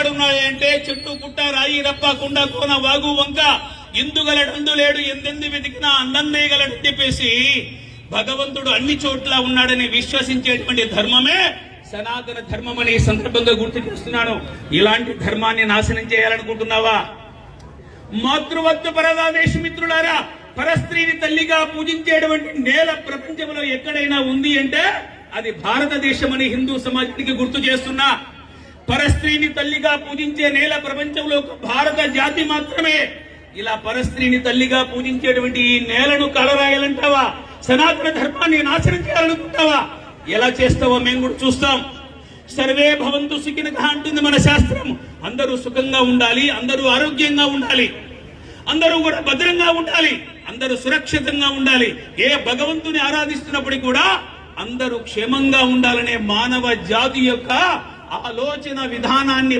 ఎక్కడున్నాయి అంటే చెట్టు పుట్ట రాయి రప్ప కుండ కోన వాగు వంక ఇందుగలడందు లేడు ఎందెందు వెతికినా అందందే గలడని చెప్పేసి భగవంతుడు అన్ని చోట్ల ఉన్నాడని విశ్వసించేటువంటి ధర్మమే సనాతన ధర్మం అని సందర్భంగా గుర్తు చేస్తున్నాను. ఇలాంటి ధర్మాన్ని నాశనం చేయాలనుకుంటున్నావా? మాతృవత్వ పరదాదేశ మిత్రులారా, పరస్త్రీని తల్లిగా పూజించేటువంటి నేల ప్రపంచంలో ఎక్కడైనా ఉంది అంటే అది భారతదేశమని హిందూ సమాజానికి గుర్తు చేస్తున్నా. పరస్త్రీని తల్లిగా పూజించే నేల ప్రపంచంలో భారత జాతి మాత్రమే. ఇలా పరస్త్రీని తల్లిగా పూజించేటువంటి ఈ నేలను కలరాయాలంటావా? సనాతన ధర్మాన్ని నాశనం చేయాలనుకుంటావా? ఎలా చేస్తావో మేము కూడా చూస్తాం. సర్వే భవంతు సుఖినః అంటుంది మన శాస్త్రం. అందరూ సుఖంగా ఉండాలి, అందరూ ఆరోగ్యంగా ఉండాలి, అందరూ కూడా భద్రంగా ఉండాలి, అందరూ సురక్షితంగా ఉండాలి. ఏ భగవంతుని ఆరాధిస్తున్నప్పటికీ కూడా అందరూ క్షేమంగా ఉండాలనే మానవ జాతి యొక్క ఆలోచన విధానాన్ని